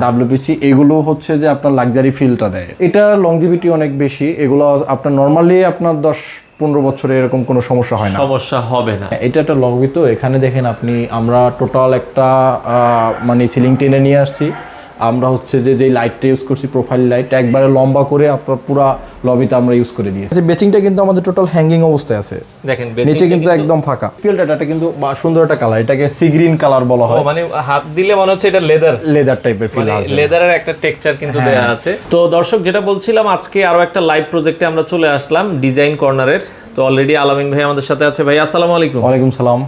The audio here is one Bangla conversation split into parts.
ডাব্লিউপিসি এগুলো হচ্ছে যে আপনার লাক্সারি ফিলটা দেয়, এটা লংজিভিটি অনেক বেশি। এগুলো আপনার নর্মালি আপনার 10-15 বছরে এরকম কোনো সমস্যা হয় না, সমস্যা হবে না। এটা একটা লবি। তো এখানে দেখেন আপনি, আমরা টোটাল একটা মানে সিলিং টেনে নিয়ে আসছি। আমরা হচ্ছে যে লাইটটা ইউজ করছি, প্রোফাইল লাইট একবারে লম্বা করে আপনার পুরো লবিতে আমরা ইউজ করে দিয়েছি। বেসিংটা কিন্তু আমাদের টোটাল হ্যাঙ্গিং অবস্থায় আছে, দেখেন নিচে কিন্তু একদম ফাঁকা। ফিল্টারটা কিন্তু সুন্দর একটা কালার, এটাকে সি গ্রিন কালার বলা হয়। মানে হাত দিলে মনে হচ্ছে এটা লেদার টাইপের ফিল আছে, লেদারের একটা টেক্সচার কিন্তু দেয়া আছে। তো দর্শক, যেটা বলছিলাম, আজকে আরো একটা লাইভ প্রজেক্টে আমরা চলে আসলাম ডিজাইন কর্নারের। তো অলরেডি আলামিন ভাই আমাদের সাথে আছে। ভাই আসসালামু আলাইকুম। ওয়ালাইকুম সালাম।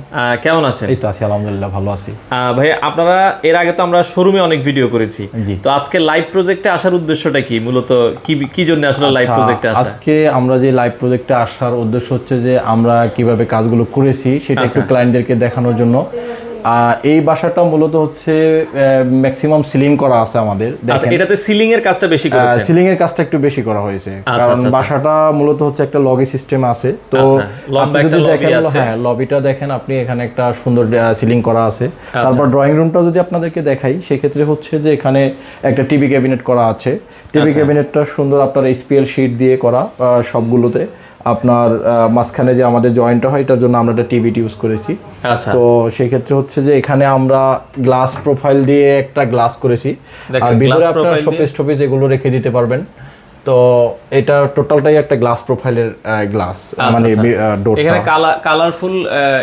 কেমন আছেন? এই তো আছি, আলহামদুলিল্লাহ ভালো আছি। ভাই, আপনারা এর আগে তো আমরা শোরুমে অনেক ভিডিও করেছি, তো আজকে লাইভ প্রজেক্টে আসার উদ্দেশ্যটা কি? মূলত কি জন্য আসলে লাইভ প্রজেক্টে আসা? আজকে আমরা যে লাইভ প্রজেক্টে আসার উদ্দেশ্য হচ্ছে যে আমরা কিভাবে কাজগুলো করেছি সেটা একটু ক্লায়েন্টদেরকে দেখানোর জন্য। এই বাসাটা মূলত হচ্ছে ম্যাক্সিমাম সিলিং করা আছে আমাদের। দেখেন, এটাতে সিলিং এর কাজটা বেশি করেছে, সিলিং এর কাজটা একটু বেশি করা হয়েছে, কারণ বাসাটা মূলত হচ্ছে একটা লগি সিস্টেম আছে। তো আপনি যদি দেখেন, হ্যাঁ লবিটা দেখেন আপনি, এখানে একটা সুন্দর সিলিং করা আছে। তারপর ড্রয়িং রুমটা যদি আপনাদেরকে দেখাই, সেক্ষেত্রে হচ্ছে যে এখানে একটা টিভি ক্যাবিনেট করা আছে। টিভি ক্যাবিনেটটা সুন্দর আপনার এসপিএল শীট দিয়ে করা সবগুলোতে। আপনার মাঝখানে যে আমাদের জয়েন্টটা হয়, এটার জন্য আমরা একটা টিভিটি ইউজ করেছি। তো সেই ক্ষেত্রে হচ্ছে যে এখানে আমরা গ্লাস প্রোফাইল দিয়ে একটা গ্লাস করেছি, আর ভিতরে আপনারা শোপিস এগুলো রেখে দিতে পারবেন। তো এটা টোটালটাই একটা গ্লাস প্রোফাইলের গ্লাস, মানে ডোর। এখানে কালারফুল,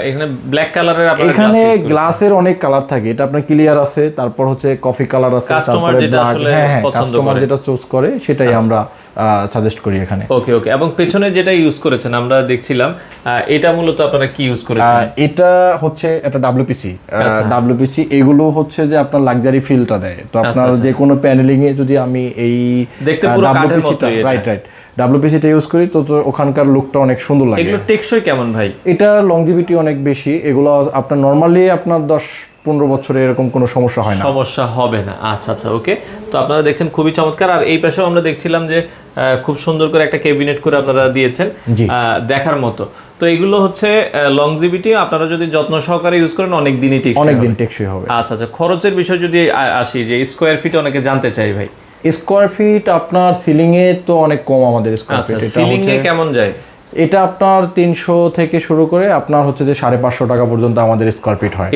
এখানে ব্ল্যাক কালারের, এখানে গ্লাসের অনেক কালার থাকে, এটা আপনার ক্লিয়ার আছে, তারপর হচ্ছে কফি কালার আছে, তারপরে ব্ল্যাক। হ্যাঁ, কাস্টমার যেটা চুজ করে সেটাই আমরা সাজেস্ট করি এখানে। ওকে। এবং পেছনে যেটা ইউজ করেছেন আমরা দেখছিলাম, এটা মূলত আপনারা কি ইউজ করেছেন? এটা হচ্ছে একটা ডাব্লিউপিসি। এগুলো হচ্ছে যে আপনার লাক্সারি ফিলটা দেয়। তো আপনার যে কোনো প্যানেলিং এ যদি আমি এই দেখতে পুরো কাঠের মতো, রাইট ডাব্লিউপিসিটা ইউজ করি, তো ওখানকার লুকটা অনেক সুন্দর লাগে। এগুলো টেকসই কেমন ভাই? এটা লংজিভিটি অনেক বেশি। এগুলো আপনার নরমালি আপনার 10-15 বছরে এরকম কোনো সমস্যা হয় না, সমস্যা হবে না। আচ্ছা, ওকে। তো আপনারা দেখছেন খুবই চমৎকার। আর এই পাশেও আমরা দেখছিলাম যে খুব সুন্দর করে একটা ক্যাবিনেট করে আপনারা দিয়েছেন, দেখার মতো। তো এগুলো হচ্ছে লংজিভিটি, আপনারা যদি যত্ন সহকারে ইউজ করেন অনেক দিনই টেকসই হবে। আচ্ছা, খরচের বিষয় যদি আসি, যে স্কোয়ার ফিট অনেকে জানতে চাই ভাই। স্কোয়ার ফিট আপনার সিলিং এ তো অনেক কম আমাদের স্কোয়ার ফিট। সিলিং এ কেমন যায়? এটা আপনার 300 থেকে শুরু করে আপনার হচ্ছে যে 550 টাকা পর্যন্ত আমাদের স্কোয়ার ফিট হয়।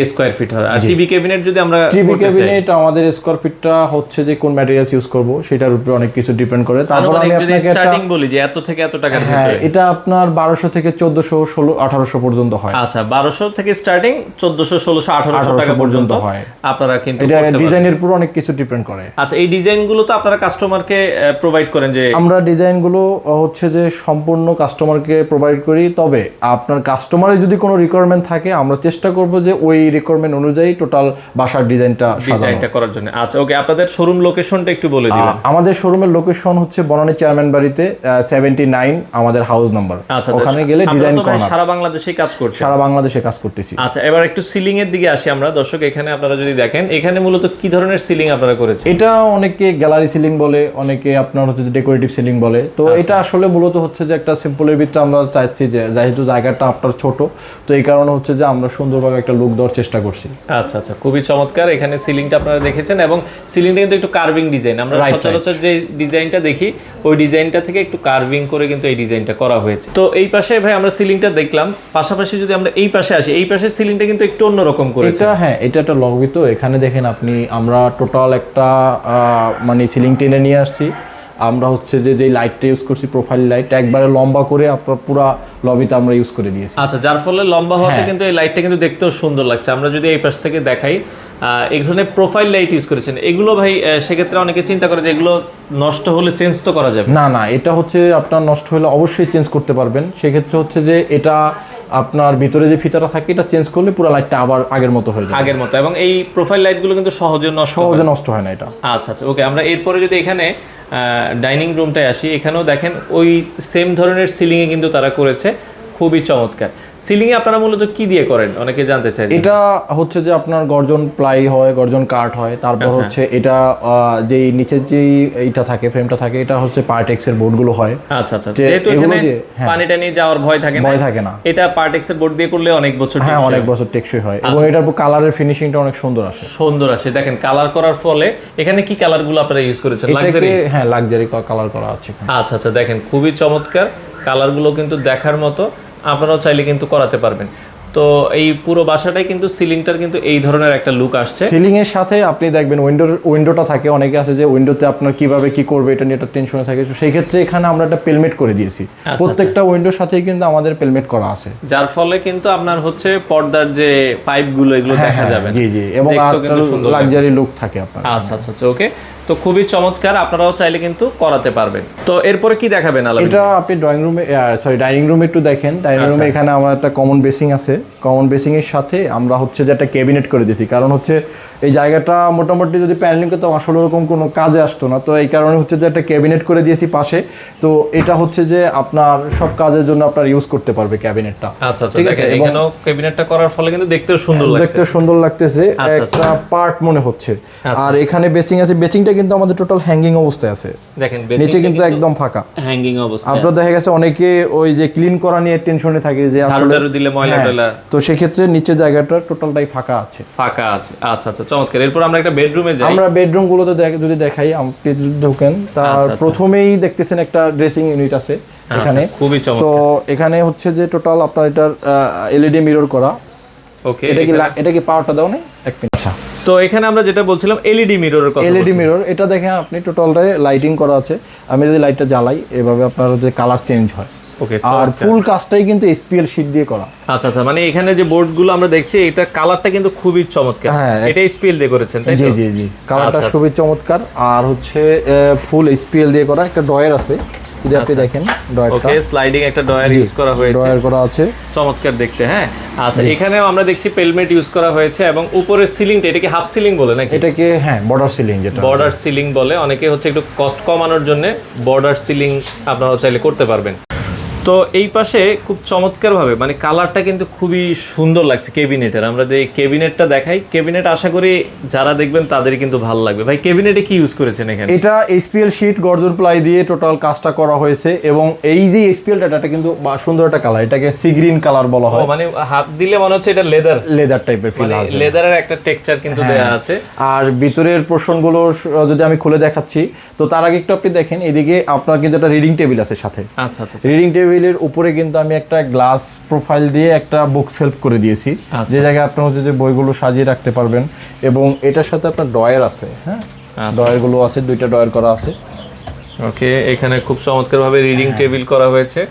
আর টিভি ক্যাবিনেট যদি আমরা টিভি ক্যাবিনেট, আমাদের স্কোয়ার ফিটটা হচ্ছে যে কোন ম্যাটেরিয়ালস ইউজ করব সেটার উপরে অনেক কিছু ডিপেন্ড করে। তারপর আমি আপনাকে স্টার্টিং বলি যে এত থেকে এত টাকার ভিতরে, এটা আপনার 1200 থেকে 1400, 1600, 1800 পর্যন্ত হয়। আচ্ছা, 1200 থেকে স্টার্টিং 1400, 1600, 1800 টাকা পর্যন্ত হয়। আপনারা কিন্তু এটা ডিজাইনের উপর অনেক কিছু ডিপেন্ড করে। আচ্ছা, এই ডিজাইনগুলো তো আপনারা কাস্টমারকে প্রোভাইড করেন? যে আমরা ডিজাইনগুলো হচ্ছে যে সম্পূর্ণ কাস্টমারকে প্রোভাইড করি, তবে আপনার কাস্টমারের যদি কোনো রিকোয়ারমেন্ট থাকে আমরা চেষ্টা করব যে ওই রিকোয়ারমেন্ট অনুযায়ী টোটাল বাসার ডিজাইনটা করার জন্য। আচ্ছা, ওকে। আপনাদের শোরুম লোকেশনটা একটু বলে দিবেন? আমাদের শোরুমের লোকেশন হচ্ছে বনানী চেয়ারম্যান বাড়িতে 79 আমাদের হাউস নাম্বার। ওখানে গেলে ডিজাইন কর্নার। সারা বাংলাদেশে কাজ করছে? সারা বাংলাদেশে কাজ করতেছি। আচ্ছা, এবার একটু সিলিং এর দিকে আসি আমরা। দর্শক, এখানে আপনারা যদি দেখেন, এখানে মূলত কি ধরনের সিলিং আপনারা করেছেন? এটা অনেকে গ্যালারি সিলিং বলে, অনেকে আপনার হচ্ছে ডেকোরেটিভ সিলিং বলে। তো এটা আসলে মূলত হচ্ছে যে একটা সিম্পলের ভিতরে আমরা চাইছি যে যেহেতু জায়গাটা আপনার ছোট, তো এই কারণে হচ্ছে যে আমরা সুন্দরভাবে একটা লুক দেওয়ার চেষ্টা করছি। আচ্ছা, খুবই চমৎকার। এখানে সিলিংটা আপনারা দেখেছেন, এবং সিলিংটা কিন্তু একটু কার্ভিং ডিজাইন। আমরা সচরাচর যে ডিজাইনটা দেখি ওই ডিজাইনটা থেকে একটু কার্ভিং করে কিন্তু এই ডিজাইনটা করা হয়েছে। তো এই পাশে ভাই আমরা সিলিংটা দেখলাম, পাশাপাশি যদি আমরা এই পাশে আসি, এই পাশের সিলিংটা কিন্তু একটু অন্যরকম করেছে। এটা একটা লবি। তো এখানে দেখেন আপনি, আমরা টোটাল একটা মানে সিলিং টেনে নিয়ে আসছি। আমরা হচ্ছে যে লাইটটা ইউজ করছি, প্রোফাইল লাইট একবারে লম্বা করে আপনার পুরো লবিতে আমরা ইউজ করে দিয়েছি। আচ্ছা, যার ফলে লম্বা হওয়াতে কিন্তু এই লাইটটা কিন্তু দেখতেও সুন্দর লাগছে। আমরা যদি এই পাশ থেকে দেখাই, এখানে প্রোফাইল লাইট ইউজ করেছেন। এগুলো ভাই সেক্ষেত্রে অনেকে চিন্তা করে যে এগুলো নষ্ট হলে চেঞ্জ তো করা যাবে না, এটা হচ্ছে আপনার নষ্ট হলে অবশ্যই চেঞ্জ করতে পারবেন। সেক্ষেত্রে হচ্ছে যে এটা আপনার ভিতরে যে ফিতাটা থাকে এটা চেঞ্জ করলে পুরো লাইটটা আবার আগের মতো হয়ে যাবে, আগের মতো। এবং এই প্রোফাইল লাইটগুলো কিন্তু সহজে নষ্ট হয় না এটা। আচ্ছা, ওকে। আমরা এরপরে যদি এখানে ডাইনিং রুমটায় আসি, এখানেও দেখেন ওই সেম ধরনের সিলিংয়ে কিন্তু তারা করেছে, খুবই চমৎকার। সিলিং এ আপনারা মূলত কি দিয়ে করেন অনেকে জানতে চায়। এটা হচ্ছে যে আপনার গর্জন প্লাই হয়, গর্জন কাঠ হয়, তারপর হচ্ছে এটা যেই নিচের যেই এইটা থাকে ফ্রেমটা থাকে এটা হচ্ছে পার্টেক্স এর বোর্ডগুলো হয়। আচ্ছা আচ্ছা, যেহেতু এখানে পানি টানি যাওয়ার ভয় থাকে না, এটা পার্টেক্স এর বোর্ড দিয়ে করলে অনেক বছর হ্যাঁ অনেক বছর টেকসই হয় এবং এটার কালারের ফিনিশিংটা অনেক সুন্দর আসে। দেখেন কালার করার ফলে এখানে কি কালারগুলো আপনারা ইউজ করেছেন? লাক্সারি, হ্যাঁ লাক্সারি কালার করা আছে। আচ্ছা আচ্ছা, দেখেন খুবই চমৎকার কালারগুলো কিন্তু দেখার মতো, আপনারাও চাইলে কিন্তু করাতে পারবেন। তো এই পুরো বাসাটাই কিন্তু সিলিংটার কিন্তু এই ধরনের একটা লুক আসছে। সিলিং এর সাথে আপনি দেখবেন উইন্ডোটা থাকে, অনেকে আছে যে উইন্ডোতে আপনার কিভাবে কি করবে এটা নিয়ে একটা টেনশনে থাকে, সেই ক্ষেত্রে এখানে আমরা একটা পেলমেট করে দিয়েছি। প্রত্যেকটা উইন্ডোর সাথেই কিন্তু আমাদের পেলমেট করা আছে, যার ফলে কিন্তু আপনার হচ্ছে পর্দার যে পাইপগুলো এগুলো দেখা যাবে। জি জি, এবং লাক্সারি লুক থাকে আপনার। আচ্ছা আচ্ছা আচ্ছা, ওকে। তো খুবই চমৎকার, আপনারাও চাইলে কিন্তু করাতে পারবেন। তো এরপরে কি দেখাবেন আলামিন? এটা আপনি ডাইনিং রুমে একটু দেখেন। ডাইনিং রুমে এখানে আমার একটা কমন বেসিং আছে। কমন বেসিং এর সাথে আমরা হচ্ছে যে একটা ক্যাবিনেট করে দিয়েছি, কারণ হচ্ছে এই জায়গাটা মোটামুটি যদি প্যানেলিং করতে আসলে ওরকম কোনো কাজে আসতো না, তো এই কারণে হচ্ছে যে একটা ক্যাবিনেট করে দিয়েছি পাশে। তো এটা হচ্ছে যে আপনার সব কাজের জন্য আপনার ইউজ করতে পারবে ক্যাবিনেটটা। আচ্ছা আচ্ছা, দেখেন এখানেও ক্যাবিনেটটা করার ফলে কিন্তু দেখতেও সুন্দর লাগতেছে, একটা পার্ট মনে হচ্ছে। আর এখানে বেসিং আছে, বেসিংটা কিন্তু আমাদের টোটাল হ্যাঙ্গিং অবস্থায় আছে। দেখেন নিচে কিন্তু একদম ফাঁকা হ্যাঙ্গিং অবস্থা। আপনারা দেখা গেছে অনেকে ওই যে ক্লিন করা নিয়ে টেনশনে থাকে যে আসলে দিলে ময়লা টয়লা, তো সেই ক্ষেত্রে নিচে জায়গাটা টোটালটাই ফাঁকা আছে। আচ্ছা আচ্ছা, চমৎকার। এরপর আমরা একটা বেডরুমে যাই। আমরা বেডরুমগুলোতে যদি দেখাই, আপনি ঢোকেন তার প্রথমেই দেখতেছেন একটা ড্রেসিং ইউনিট আছে এখানে, খুবই চমৎকার। তো এখানে হচ্ছে যে টোটাল আপনার এটার এলইডি মিরর করা। ওকে, এটা কি পাওয়ারটা দাও না এক মিনিট। আচ্ছা, তো এখানে আমরা যেটা বলছিলাম এলইডি মিররের কথা। এলইডি মিরর, এটা দেখেন আপনি টোটালটাই লাইটিং করা আছে। আমি যদি লাইটটা জ্বালাই এভাবে আপনার যে কালার চেঞ্জ হয়। ওকে, আর ফুল কাজটাই কিন্তু এসপিএল শীট দিয়ে করা। আচ্ছা আচ্ছা, মানে এখানে যে বোর্ডগুলো আমরা দেখছি এটা কালারটা কিন্তু খুবই চমৎকার। এটা এসপিএল দিয়ে করেছেন তাই তো? জি জি জি, কালারটা খুবই চমৎকার। আর হচ্ছে ফুল এসপিএল দিয়ে করা। একটা ড্রয়ার আছে যদি আপনি দেখেন, ড্রয়ারটা ওকে, স্লাইডিং একটা ড্রয়ার ইউজ করা হয়েছে, ড্রয়ার করা আছে, চমৎকার দেখতে। হ্যাঁ, আচ্ছা, এখানেও আমরা দেখছি পেলমেট ইউজ করা হয়েছে এবং উপরের সিলিংটা এটাকে হাফ সিলিং বলে নাকি? এটাকে হ্যাঁ বর্ডার সিলিং, যেটা বর্ডার সিলিং বলে। অনেকে হচ্ছে একটু কস্ট কমানোর জন্য বর্ডার সিলিং আপনারা চাইলে করতে পারবেন। তো এই পাশে খুব চমৎকারভাবে মানে কালারটা কিন্তু খুবই সুন্দর লাগছে ক্যাবিনেটের। আমরা যে ক্যাবিনেটটা দেখাই, ক্যাবিনেট আশা করি যারা দেখবেন তাদের কিন্তু ভালো লাগবে। ভাই ক্যাবিনেটে কি ইউজ করেছেন এখানে? এটা এসপিএল শীট গর্জন প্লাই দিয়ে টোটাল কাজটা করা হয়েছে এবং এই যে এসপিএলটা এটা কিন্তু সুন্দর একটা কালার, এটাকে সি গ্রিন কালার বলা হয়। মানে হাত দিলে মনে হচ্ছে এটা লেদার টাইপের ফিল আছে, লেদারের একটা টেক্সচার কিন্তু দেয়া আছে। আর ভিতরের পোরশনগুলো যদি আমি খুলে দেখাচ্ছি, তো তার আগে একটু আপনি দেখেন এদিকে আপনার কিন্তু একটা রিডিং টেবিল আছে সাথে। আচ্ছা আচ্ছা, রিডিং টেবিলের উপরে কিন্তু আমি একটা গ্লাস প্রোফাইল দিয়ে একটা বুকস হেল্প করে দিয়েছি, যে জায়গায় আপনি হচ্ছে যে বইগুলো সাজিয়ে রাখতে পারবেন। এবং এটার সাথে আপনার ড্রয়ার আছে, হ্যাঁ ড্রয়ারগুলো আছে, দুইটা ড্রয়ার করা আছে। ওকে, এখানে খুব চমৎকারভাবে রিডিং টেবিল করা হয়েছে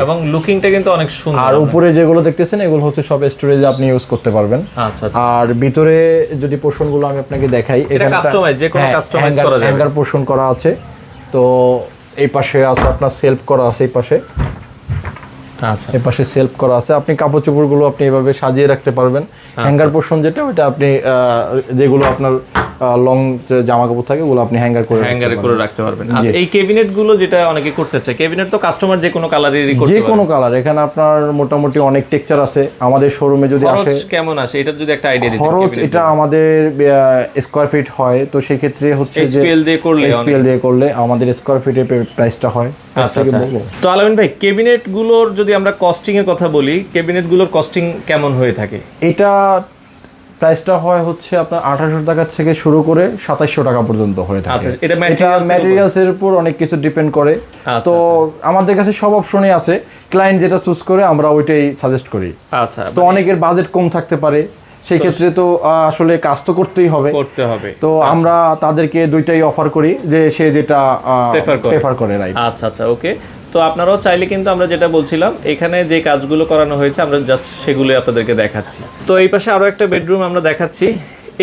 এবং লুকিংটা কিন্তু অনেক সুন্দর। আর উপরে যেগুলো দেখতেছেন এগুলো হচ্ছে সব স্টোরেজে আপনি ইউজ করতে পারবেন। আচ্ছা, আর ভিতরে যদি পোরশনগুলো আমি আপনাকে দেখাই, এখানে কাস্টমাইজ, যে কোনো কাস্টমাইজ করা যাবে, হ্যাঙ্গার পোরশন করা আছে। তো এই পাশে আছে আপনার সেলফ করা আছে, এই পাশে আচ্ছা এই পাশে সেলফ করা আছে, আপনি কাপড় চোপড়গুলো আপনি এভাবে সাজিয়ে রাখতে পারবেন। হ্যাঙ্গার পোরশন যেটা ওটা আপনি যেগুলো আপনার লং জামা কাপড় থাকে ওগুলো আপনি হ্যাঙ্গারে করে রাখতে পারবেন। আচ্ছা, এই ক্যাবিনেট গুলো যেটা অনেকে করতে চায়, ক্যাবিনেট তো কাস্টমার যে কোনো কালারেরই করতে পারে, যে কোনো কালার। এখানে আপনার মোটামুটি অনেক টেক্সচার আছে। আমাদের শোরুমে যদি আসে কেমন আসে এটা যদি একটা আইডিয়া দিতে। খরচ এটা আমাদের স্কয়ার ফিট হয়, তো সেই ক্ষেত্রে হচ্ছে যে এসপিএল দিয়ে করলে আমাদের স্কয়ার ফিটের প্রাইসটা হয়। আচ্ছা, তো আলামিন ভাই ক্যাবিনেট গুলোর যদি আমরা কস্টিং এর কথা বলি, ক্যাবিনেট গুলোর কস্টিং কেমন হয়ে থাকে? এটা প্রাইসটা হয় হচ্ছে আপনার 2800 টাকা থেকে শুরু করে 2700 টাকা পর্যন্ত হয়ে থাকে। আচ্ছা, এটা ম্যাটেরিয়ালস এর উপর অনেক কিছু ডিপেন্ড করে। তো আমাদের কাছে সব অপশনই আছে, ক্লায়েন্ট যেটা চুজ করে আমরা ওইটাই সাজেস্ট করি। আচ্ছা, তো অনেকের বাজেট কম থাকতে পারে, সেই ক্ষেত্রে তো আসলে কাজ তো করতেই হবে। তো আমরা তাদেরকে দুইটাই অফার করি, যে সে যেটা প্রেফার করে। রাইট, আচ্ছা আচ্ছা, ওকে। তো আপনারাও চাইলে কিন্তু আমরা যেটা বলছিলাম এখানে যে কাজগুলো করানো হয়েছে আমরা জাস্ট সেগুলো আপনাদেরকে দেখাচ্ছি। তো এই পাশে আরো একটা বেডরুম আমরা দেখাচ্ছি।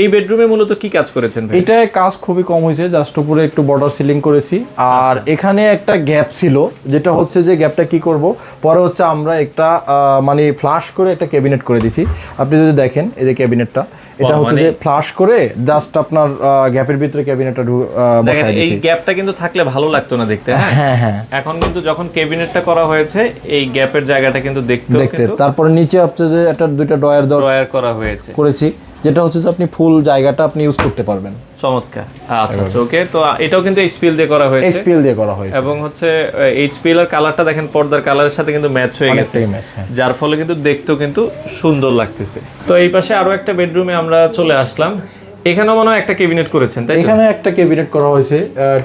এই বেডরুমে মূলত কি কাজ করেছেন ভাই? এটায় কাজ খুবই কম হয়েছে, জাস্ট উপরে একটু বর্ডার সিলিং করেছি। আর এখানে একটা গ্যাপ ছিল, যেটা হচ্ছে যে গ্যাপটা কি করব, পরে হচ্ছে আমরা একটা মানে ফ্লাশ করে একটা ক্যাবিনেট করে দিছি। আপনি যদি দেখেন এই যে ক্যাবিনেটটা, এটা হচ্ছে যে ফ্লাশ করে জাস্ট আপনার গ্যাপের ভিতরে ক্যাবিনেটটা বসায় দিয়েছি। এই গ্যাপটা কিন্তু থাকলে ভালো লাগতো না দেখতে। হ্যাঁ হ্যাঁ, এখন কিন্তু যখন ক্যাবিনেটটা করা হয়েছে এই গ্যাপের জায়গাটা কিন্তু দেখতে। তারপরে নিচে হচ্ছে যে একটা দুইটা ড্রয়ার করা হয়েছে করেছি, যেটা হচ্ছে যে আপনি ফুল জায়গাটা আপনি ইউজ করতে পারবেন। চমৎকার। আচ্ছা ওকে, তো এটাও কিন্তু এইচপিএল দিয়ে করা হয়েছে। এইচপিএল দিয়ে করা হয়েছে এবং হচ্ছে এইচপিএল এর কালারটা দেখেন পর্দার কালারের সাথে কিন্তু ম্যাচ হয়ে গেছে, যার ফলে কিন্তু দেখতেও কিন্তু সুন্দর লাগতেছে। তো এই পাশে আরো একটা বেডরুমে আমরা চলে আসলাম। এখানেও মনে হয় একটা ক্যাবিনেট করেছেন, তাই? এখানে একটা ক্যাবিনেট করা হয়েছে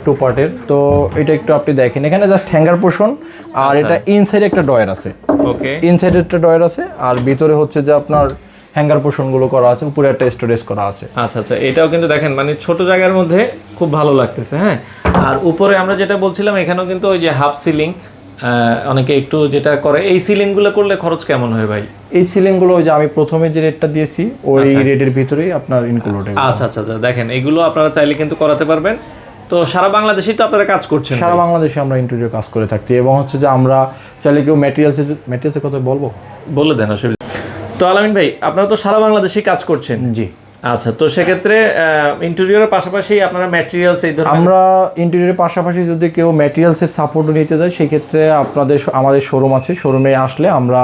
2 পার্টের। তো এটা একটু আপনি দেখেন, এখানে জাস্ট হ্যাঙ্গার পোর্শন আর এটা ইনসাইডে একটা ড্রয়ার আছে। ওকে, ইনসাইডে একটা ড্রয়ার আছে আর ভিতরে হচ্ছে যে আপনার হ্যাঙ্গার পোর্শন গুলো করা আছে, উপরে একটা স্টোরেজ করা আছে। আচ্ছা আচ্ছা, এটাও কিন্তু দেখেন মানে ছোট জায়গার মধ্যে খুব ভালো লাগতেছে। হ্যাঁ, আর উপরে আমরা যেটা বলছিলাম এখানেও কিন্তু ওই যে হাফ সিলিং, অনেকে একটু যেটা করে, এই সিলিং গুলো করলে খরচ কেমন হয় ভাই? এই সিলিং গুলো ওই যে আমি প্রথমে যে রেটটা দিয়েছি ওই রেটের ভিতরেই আপনার ইনক্লুড। আচ্ছা আচ্ছা আচ্ছা, দেখেন এগুলো আপনারা চাইলে কিন্তু করাতে পারবেন। তো সারা বাংলাদেশেই তো আপনারা কাজ করছেন? সারা বাংলাদেশে আমরা ইন্টেরিয়র কাজ করে থাকি এবং হচ্ছে যে আমরা চাইলে কেউ ম্যাটেরিয়ালসের কথা বলবো, বলে দেন আসলে। তো আলামিন ভাই, আপনারা তো সারা বাংলাদেশেই কাজ করছেন। জি। আচ্ছা, তো সেক্ষেত্রে ইন্টেরিয়রের পাশাপাশি আপনারা ম্যাটেরিয়ালস এই ধরনের, আমরা ইন্টেরিয়রের পাশাপাশি যদি কেউ ম্যাটেরিয়ালসের সাপোর্টও নিতে যায় সেই ক্ষেত্রে আমাদের শোরুম আছে, শোরুমে আসলে আমরা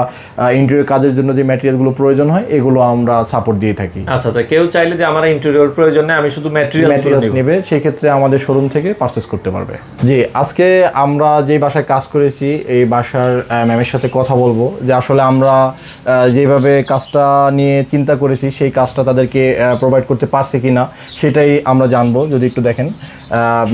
ইন্টেরিয়র কাজের জন্য যে ম্যাটেরিয়ালগুলো প্রয়োজন হয় এগুলো আমরা সাপোর্ট দিয়ে থাকি। আচ্ছা আচ্ছা, কেউ চাইলে যে আমার ইন্টেরিয়র প্রয়োজন নেই, আমি শুধু ম্যাটেরিয়ালস নেবে, সেই ক্ষেত্রে আমাদের শোরুম থেকে পারচেজ করতে পারবে। জি, আজকে আমরা যে বাসায় কাজ করেছি এই বাসার ম্যামের সাথে কথা বলবো যে আসলে আমরা যেভাবে কাজটা নিয়ে চিন্তা করেছি সেই কাজটা তাদেরকে প্রোভাইড করতে পারছে কিনা সেটাই আমরা জানবো। যদি একটু দেখেন,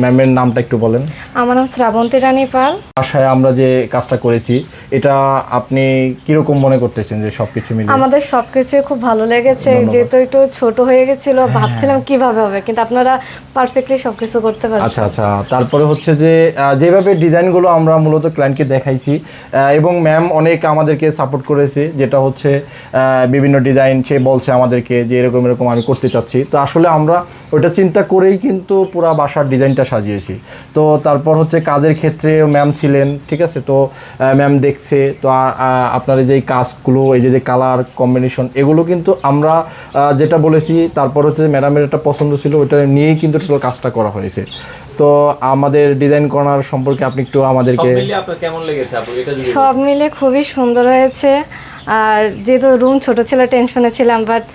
ম্যামের নামটা একটু বলেন। আমার নাম শ্রাবন্তী রানী পাল। বাসায় আমরা যে কাজটা করেছি এটা আপনি কিরকম মনে করতেছেন যে সবকিছু মিলে? আমাদের সবকিছু খুব ভালো লেগেছে, যেহেতু একটু ছোট হয়ে গেছিল, ভাবছিলাম কিভাবে হবে, কিন্তু আপনারা পারফেক্টলি সবকিছু করতে পারছেন। আচ্ছা আচ্ছা, তারপরে হচ্ছে যে যেভাবে ডিজাইনগুলো আমরা মূলত ক্লায়েন্টকে দেখাইছি এবং ম্যাম অনেক আমাদেরকে সাপোর্ট করেছে, যেটা হচ্ছে বিভিন্ন ডিজাইন সে বলছে আমাদেরকে যে এরকম এরকম আমি করতে চাচ্ছি। তো আসলে আমরা ওইটা চিন্তা করেই কিন্তু পুরো বাসার ডিজাইনটা সাজিয়েছি। তো তারপর হচ্ছে কাজের ক্ষেত্রে ম্যাম ছিলেন, ঠিক আছে। তো ম্যাম দেখছে তো আপনার যেই কাজগুলো, এই যে কালার কম্বিনেশন, এগুলো কিন্তু আমরা যেটা বলেছি, তারপর হচ্ছে ম্যাডামের একটা পছন্দ ছিল, ওইটা নিয়েই কিন্তু টোটাল কাজটা করা হয়েছে। তো আমাদের ডিজাইন করার সম্পর্কে আপনি একটু আমাদেরকে কেমন লেগেছে আপু? এটা সব মিলে খুবই সুন্দর হয়েছে। আর যেহেতু রুম ছোট ছিল, টেনশনে ছিলাম, বাট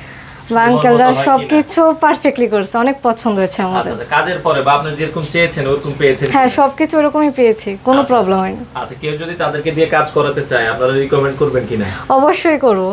আঙ্কেলরা সবকিছু পারফেক্টলি করছে, অনেক পছন্দ হয়েছে আমাদের। আচ্ছা, কাজের পরে বা আপনি যেরকম চেয়েছেন ওরকম পেয়েছেন? হ্যাঁ, সবকিছু ওরকমই পেয়েছি, কোনো প্রবলেম হয়নি। আচ্ছা, কেউ যদি তাদেরকে দিয়ে কাজ করাতে চায় আপনারা রিকমেন্ড করবেন কিনা? অবশ্যই করবো।